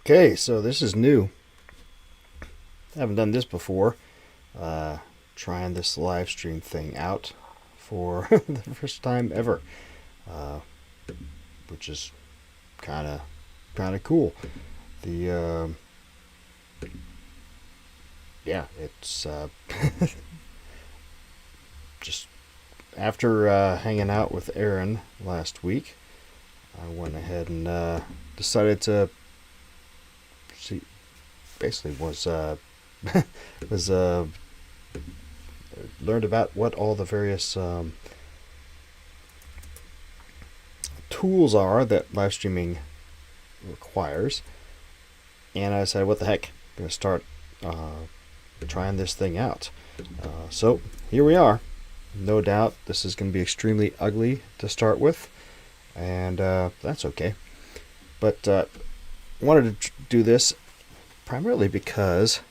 Okay, so this is new. I haven't done this before. Uh, Trying this live stream thing out for the first time ever, uh, which is kind of cool. The Yeah, it's just after hanging out with Aaron last week, I went ahead and decided to see. Basically, was learned about what all the various tools are that live streaming requires, and I decided, what the heck, I'm gonna start trying this thing out. So here we are. No doubt this is going to be extremely ugly to start with, and that's okay. But I wanted to do this primarily because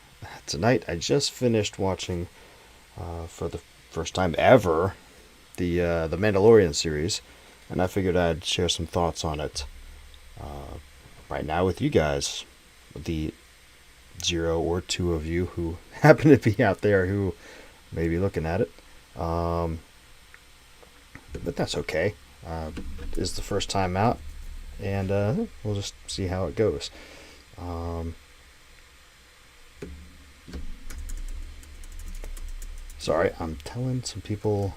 tonight I just finished watching, for the first time ever, the Mandalorian series, and I figured I'd share some thoughts on it right now with you guys, the 0 or 2 of you who happen to be out there who may be looking at it. But that's okay. It's the first time out, and we'll just see how it goes. Sorry, I'm telling some people.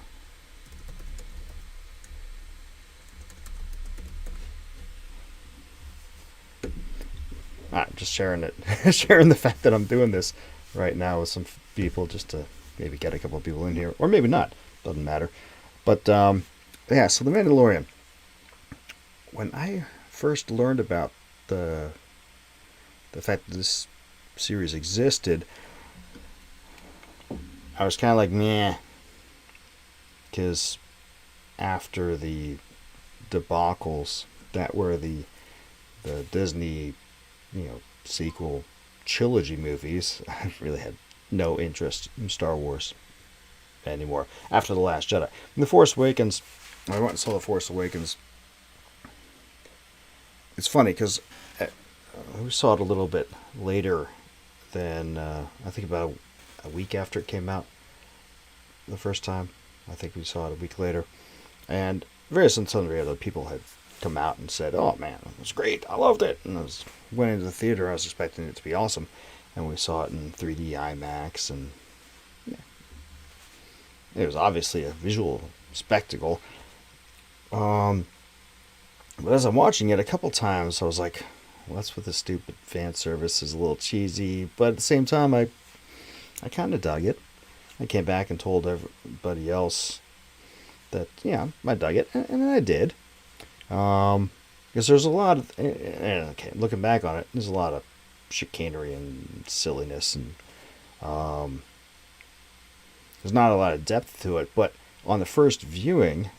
I'm just sharing it, sharing the fact that I'm doing this right now with some people, just to maybe get a couple of people in here, or maybe not. Doesn't matter. But yeah, so the Mandalorian. When I first learned about the fact that this series existed, I was kind of like, meh, because after the debacles that were the Disney, sequel trilogy movies, I really had no interest in Star Wars anymore after The Last Jedi. And The Force Awakens, I went and saw The Force Awakens. It's funny because we saw it a little bit later than, I think about a week after it came out the first time. I think we saw it a week later. And various and sundry other people had come out and said, "Oh man, it was great, I loved it." And went into the theater, I was expecting it to be awesome. And we saw it in 3D IMAX, and yeah, it was obviously a visual spectacle. But as I'm watching it a couple times, I was like, well, that's what the stupid fan service is, a little cheesy. But at the same time, I kind of dug it. I came back and told everybody else that, yeah, I dug it, and I did. Because there's a lot of, okay, looking back on it, there's a lot of chicanery and silliness, and there's not a lot of depth to it. But on the first viewing,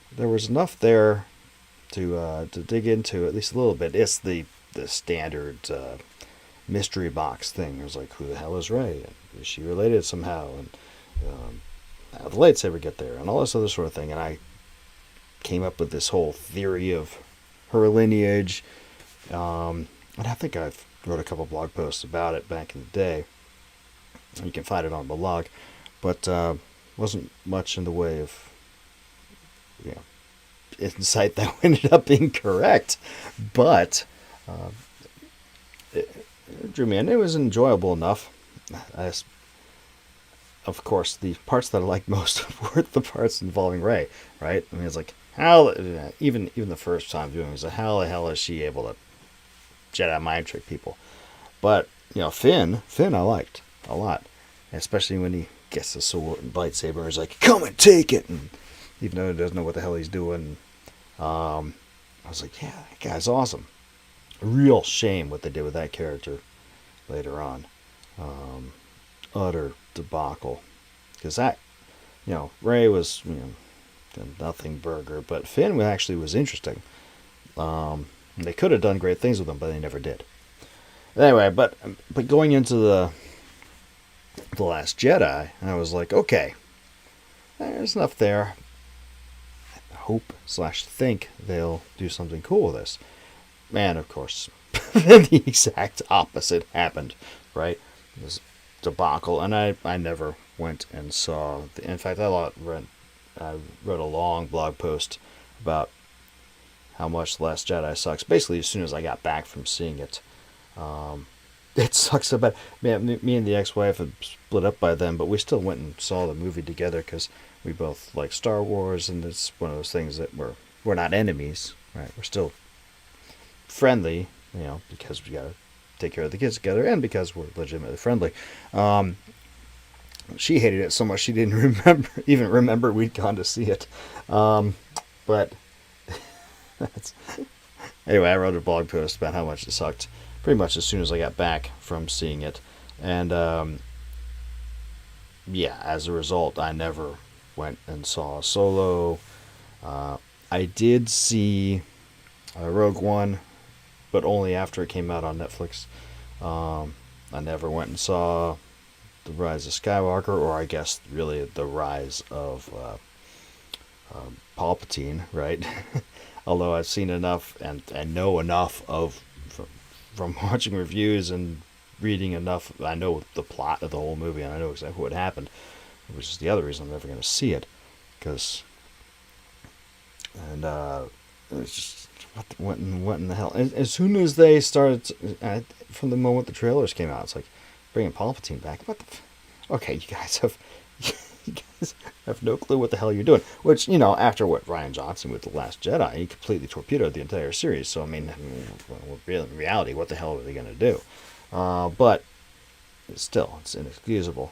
there was enough there to dig into at least a little bit. It's the standard mystery box thing. It was like, who the hell is Rey? And is she related somehow? And how did the lightsaber get there? And all this other sort of thing. And I came up with this whole theory of her lineage. And I think I've wrote a couple blog posts about it back in the day. You can find it on the blog. But wasn't much in the way of insight that ended up being correct. But it drew me in. It was enjoyable enough. Of course, the parts that I liked most were the parts involving Rey, right? I mean, it's like, how, even the first time viewing, was like, how the hell is she able to Jedi mind trick people? But, Finn I liked a lot. Especially when he gets the sword and lightsaber and he's like, come and take it! And even though he doesn't know what the hell he's doing, I was like, yeah, that guy's awesome. A real shame what they did with that character later on. Utter debacle. Because that, Rey was, a nothing burger, but Finn actually was interesting. They could have done great things with him, but they never did. Anyway, but going into the Last Jedi, I was like, okay, there's enough there. I hope / think they'll do something cool with this. And of course, the exact opposite happened, right? This debacle, and I never went and saw. In fact, I wrote a long blog post about how much The Last Jedi sucks. Basically, as soon as I got back from seeing it, it sucks so bad. Man, me and the ex-wife had split up by then, but we still went and saw the movie together because we both like Star Wars, and it's one of those things that we're not enemies, right? We're still friendly, because we gotta take care of the kids together, and because we're legitimately friendly. She hated it so much she didn't remember we'd gone to see it. But that's, anyway, I wrote a blog post about how much it sucked pretty much as soon as I got back from seeing it, and as a result, I never went and saw Solo. I did see Rogue One, but only after it came out on Netflix. I never went and saw The Rise of Skywalker, or I guess really The Rise of Palpatine, right? Although I've seen enough and know enough from watching reviews and reading enough, I know the plot of the whole movie, and I know exactly what happened, which is the other reason I'm never going to see it, because it's just what in the hell? As soon as they started, from the moment the trailers came out, it's like bringing Palpatine back. Okay, you guys have no clue what the hell you're doing. Which, after what Rian Johnson with The Last Jedi, he completely torpedoed the entire series. So, I mean, in reality, what the hell are they going to do? But still, it's inexcusable.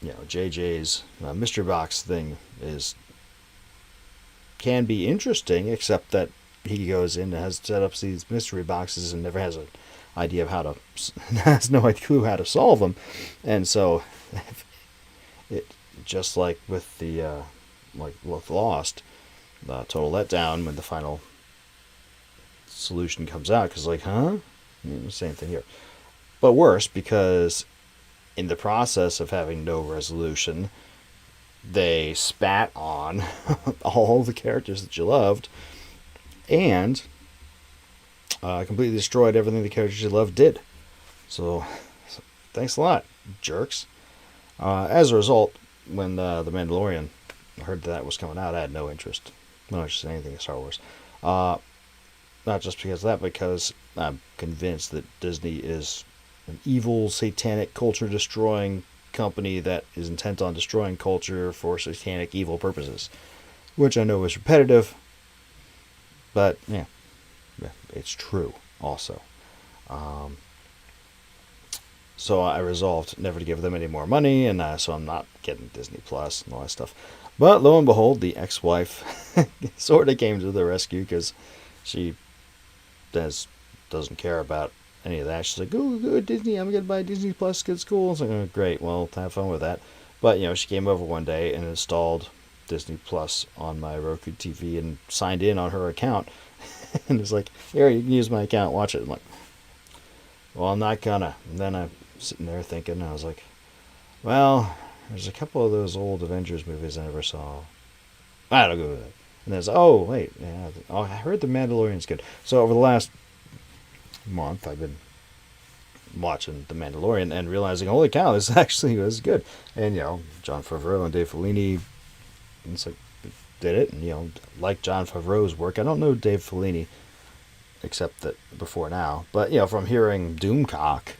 JJ's mystery box thing can be interesting, except that he goes in and has set up these mystery boxes and never has an idea of has no clue how to solve them, and so it just like with the with Lost, total letdown when the final solution comes out, because same thing here, but worse, because in the process of having no resolution, they spat on all the characters that you loved, and completely destroyed everything the characters you loved did. So thanks a lot, jerks. As a result, when The Mandalorian, I heard that was coming out, I had no interest. No interest in anything in Star Wars. Not just because of that, because I'm convinced that Disney is an evil, satanic, culture-destroying company that is intent on destroying culture for satanic, evil purposes. Which I know is repetitive, but yeah, it's true also. So I resolved never to give them any more money, and so I'm not getting Disney Plus and all that stuff. But lo and behold, the ex-wife sort of came to the rescue, because she doesn't care about any of that. She's like, go Disney, I'm going to buy Disney Plus, it's cool. It's like, oh, great, well, have fun with that. But, she came over one day and installed Disney Plus on my Roku TV and signed in on her account. And it's like, here, you can use my account, watch it. I'm like, well, I'm not gonna. And then I'm sitting there thinking, I was like, well, there's a couple of those old Avengers movies I never saw. I'll go with it. And there's, I heard The Mandalorian's good. So over the last month, I've been watching The Mandalorian and realizing, holy cow, this actually was good. And, Jon Favreau and Dave Filoni did it. And, like Jon Favreau's work, I don't know Dave Filoni except that before now. But, from hearing Doomcock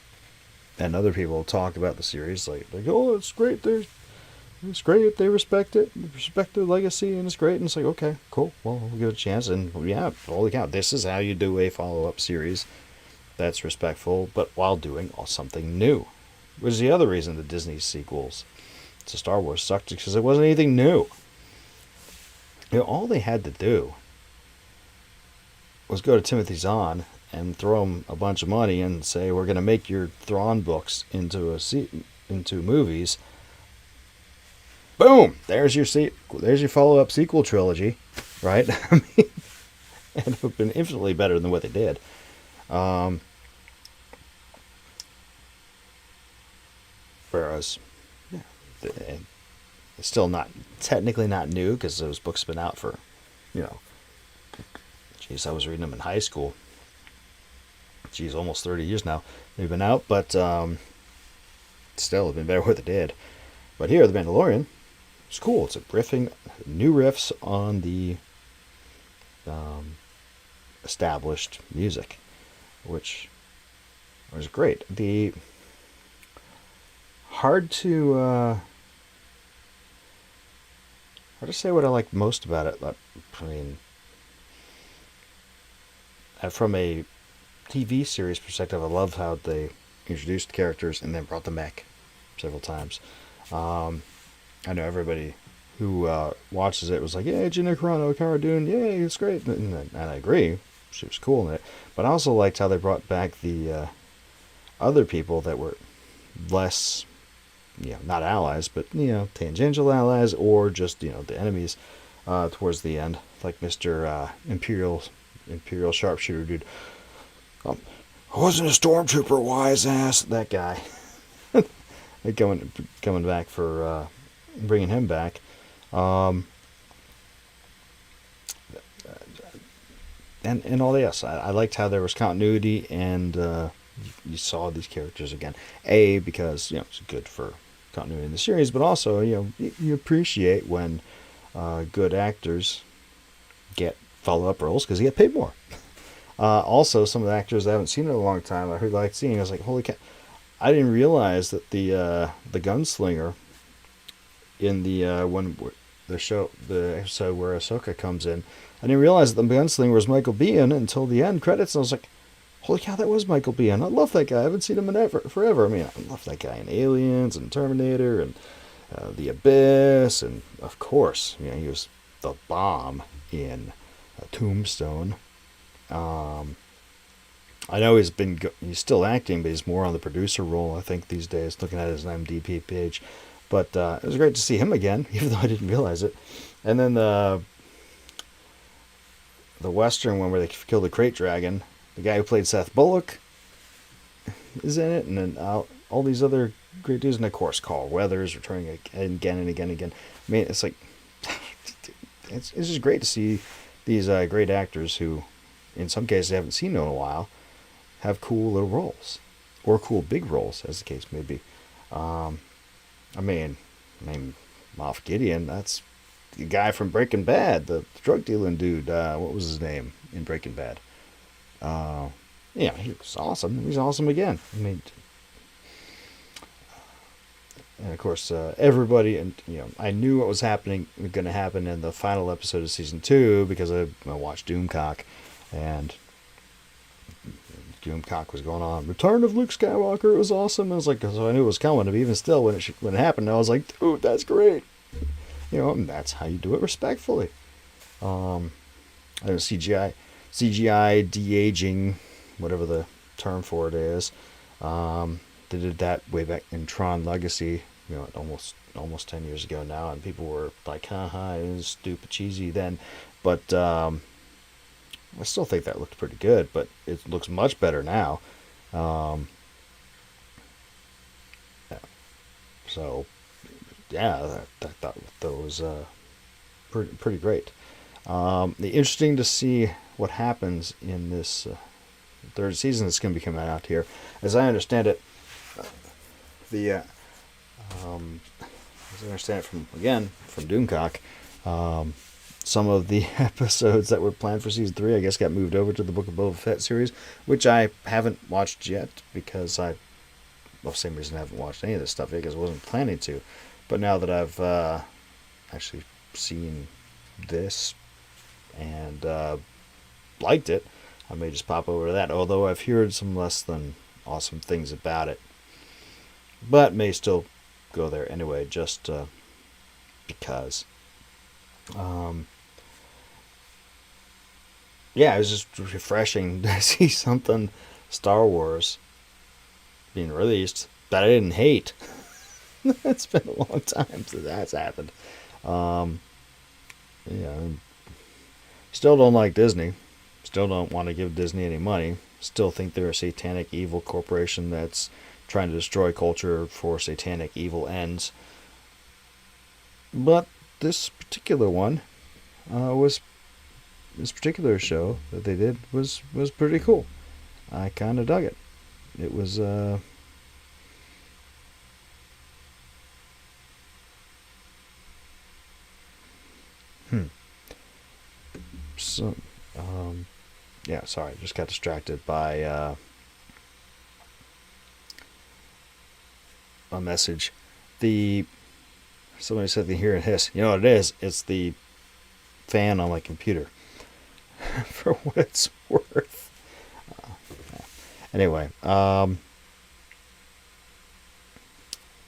and other people talk about the series, like oh, it's great. It's great. They respect it. They respect the legacy, and it's great. And it's like, okay, cool. Well, we'll give it a chance. And, holy cow, this is how you do a follow-up series that's respectful, but while doing something new. Which is the other reason the Disney sequels to Star Wars sucked, because it wasn't anything new. All they had to do was go to Timothy Zahn and throw him a bunch of money and say, we're going to make your Thrawn books into movies. Boom! There's your follow-up sequel trilogy, right? I mean, it would have been infinitely better than what they did. Whereas, it's still technically not new, because those books have been out for, Jeez, I was reading them in high school. Jeez, almost 30 years now they've been out, but still, it's been better with it did. But here, The Mandalorian, it's cool. It's a riffing, new riffs on the established music, which was great. The hard to say what I like most about it. I mean, from a TV series perspective, I love how they introduced characters and then brought them back several times. I know everybody who watches it was like, "Yeah, Gina Carano, Cara Dune, yay, it's great," and I agree, she was cool in it. But I also liked how they brought back the other people that were less, not allies, but tangential allies or just the enemies towards the end, like Mr. Imperial sharpshooter dude. I wasn't a stormtrooper, wise ass. That guy. coming back for bringing him back. And all this, I liked how there was continuity and you saw these characters again. Because it's good for continuity in the series, but also you appreciate when good actors get follow-up roles because they get paid more. Also, some of the actors I haven't seen in a long time, I really liked seeing. I was like, holy cow! I didn't realize that the gunslinger in the the episode where Ahsoka comes in, I didn't realize that the gunslinger was Michael Biehn until the end credits. And I was like, holy cow, that was Michael Biehn. I love that guy. I haven't seen him in forever. I mean, I love that guy in Aliens and Terminator and The Abyss, and of course, he was the bomb in Tombstone. I know he's still acting, but he's more on the producer role, I think, these days, looking at his IMDb page. But it was great to see him again, even though I didn't realize it. And then the Western one where they killed the Crate Dragon, the guy who played Seth Bullock is in it, and then all these other great dudes, and of course Carl Weathers returning again and again and again. I mean, it's like, it's just great to see these great actors who, in some cases, I haven't seen in a while, have cool little roles, or cool big roles, as the case may be. I mean, Moff Gideon, that's the guy from Breaking Bad, the drug dealing dude. What was his name in Breaking Bad? He was awesome. He's awesome again. I mean, and of course, everybody, and I knew what was going to happen in the final episode of season 2 because I watched Doomcock, and Doomcock was going on. Return of Luke Skywalker. It was awesome. I was like, so I knew it was coming. But even still, when it happened, I was like, dude, that's great. And that's how you do it respectfully. I know CGI de-aging, whatever the term for it is. They did that way back in Tron Legacy, almost 10 years ago now, and people were like, haha, it was stupid cheesy then. But I still think that looked pretty good, but it looks much better now. So, yeah, that was pretty great. Interesting to see what happens in this third season that's going to be coming out here. As I understand it, as I understand it from Doomcock, some of the episodes that were planned for season 3, I guess, got moved over to the Book of Boba Fett series, which I haven't watched yet because for the same reason I haven't watched any of this stuff yet, because I wasn't planning to. But now that I've actually seen this and liked it, I may just pop over to that, although I've heard some less than awesome things about it. But may still go there anyway, just because. Yeah, it was just refreshing to see something Star Wars being released that I didn't hate. It's been a long time since that's happened. Still don't like Disney. Still don't want to give Disney any money. Still think they're a satanic evil corporation that's trying to destroy culture for satanic evil ends. But this particular one was this particular show that they did was pretty cool. I kind of dug it. It was hmm. So yeah, sorry, just got distracted by a message. The Somebody said they hear a hiss. You know what it is? It's the fan on my computer. For what it's worth. Anyway, where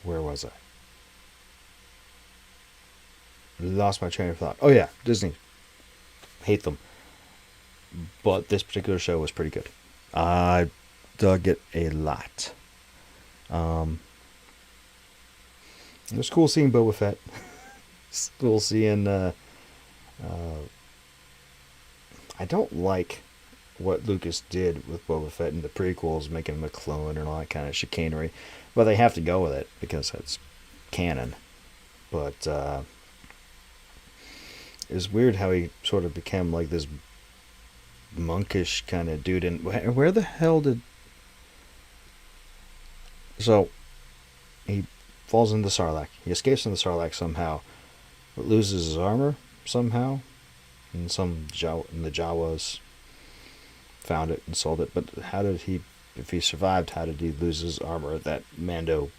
was I? Lost my train of thought. Oh yeah, Disney. Hate them. But this particular show was pretty good. I dug it a lot. It was cool seeing Boba Fett. It's cool seeing. I don't like what Lucas did with Boba Fett in the prequels, making him a clone and all that kind of chicanery. But they have to go with it because it's canon. But it's weird how he sort of became like this monkish kind of dude. And where the hell did... So, he falls into the Sarlacc. He escapes from the Sarlacc somehow, but loses his armor somehow. And the Jawas found it and sold it. But how did he... If he survived, how did he lose his armor? That Mando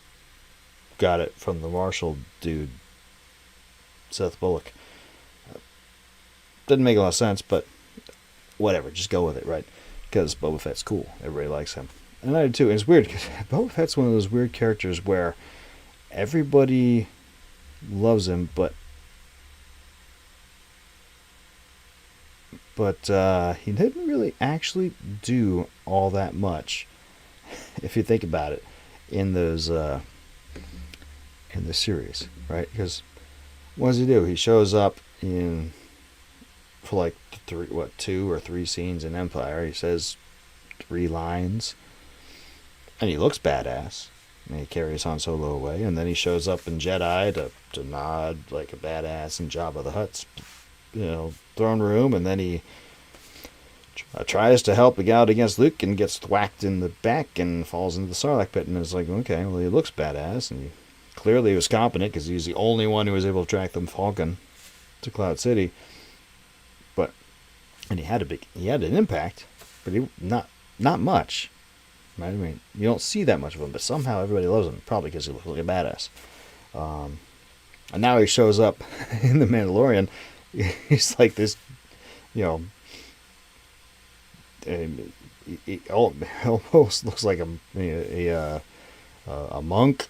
got it from the Marshall dude, Seth Bullock. Didn't make a lot of sense, but whatever, just go with it, right? Because Boba Fett's cool. Everybody likes him. And I do too. And it's weird because Boba Fett's one of those weird characters where everybody loves him, but he didn't really actually do all that much, if you think about it, in those in the series, right? Because what does he do? He shows up for like 2 or 3 scenes in Empire. He says 3 lines, and he looks badass. And he carries Han Solo away, and then he shows up in Jedi to nod like a badass in Jabba the Hutt's, throne room, and then he tries to help out against Luke and gets thwacked in the back and falls into the Sarlacc pit. And it's like, okay, well, he looks badass, and he clearly was competent because he's the only one who was able to track the Falcon to Cloud City. And he had an impact, but he not much. Right? I mean, you don't see that much of him, but somehow everybody loves him, probably because he looks like a badass. And now he shows up in The Mandalorian. He's like this, he almost looks like a monk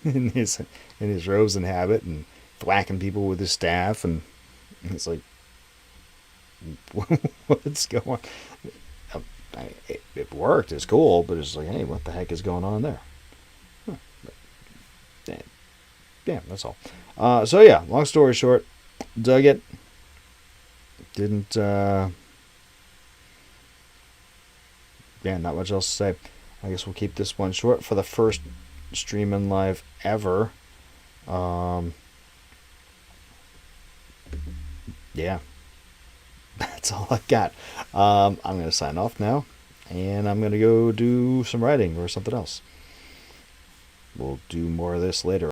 in his robes and habit, and thwacking people with his staff, and it's like, what's going on? It worked. It's cool, but it's like, hey, what the heck is going on there? Huh. Yeah, that's all. So yeah, long story short, dug it. Didn't. Yeah, not much else to say. I guess we'll keep this one short for the first streaming live ever. Yeah. That's all I got. I'm going to sign off now, and I'm going to go do some writing or something else. We'll do more of this later.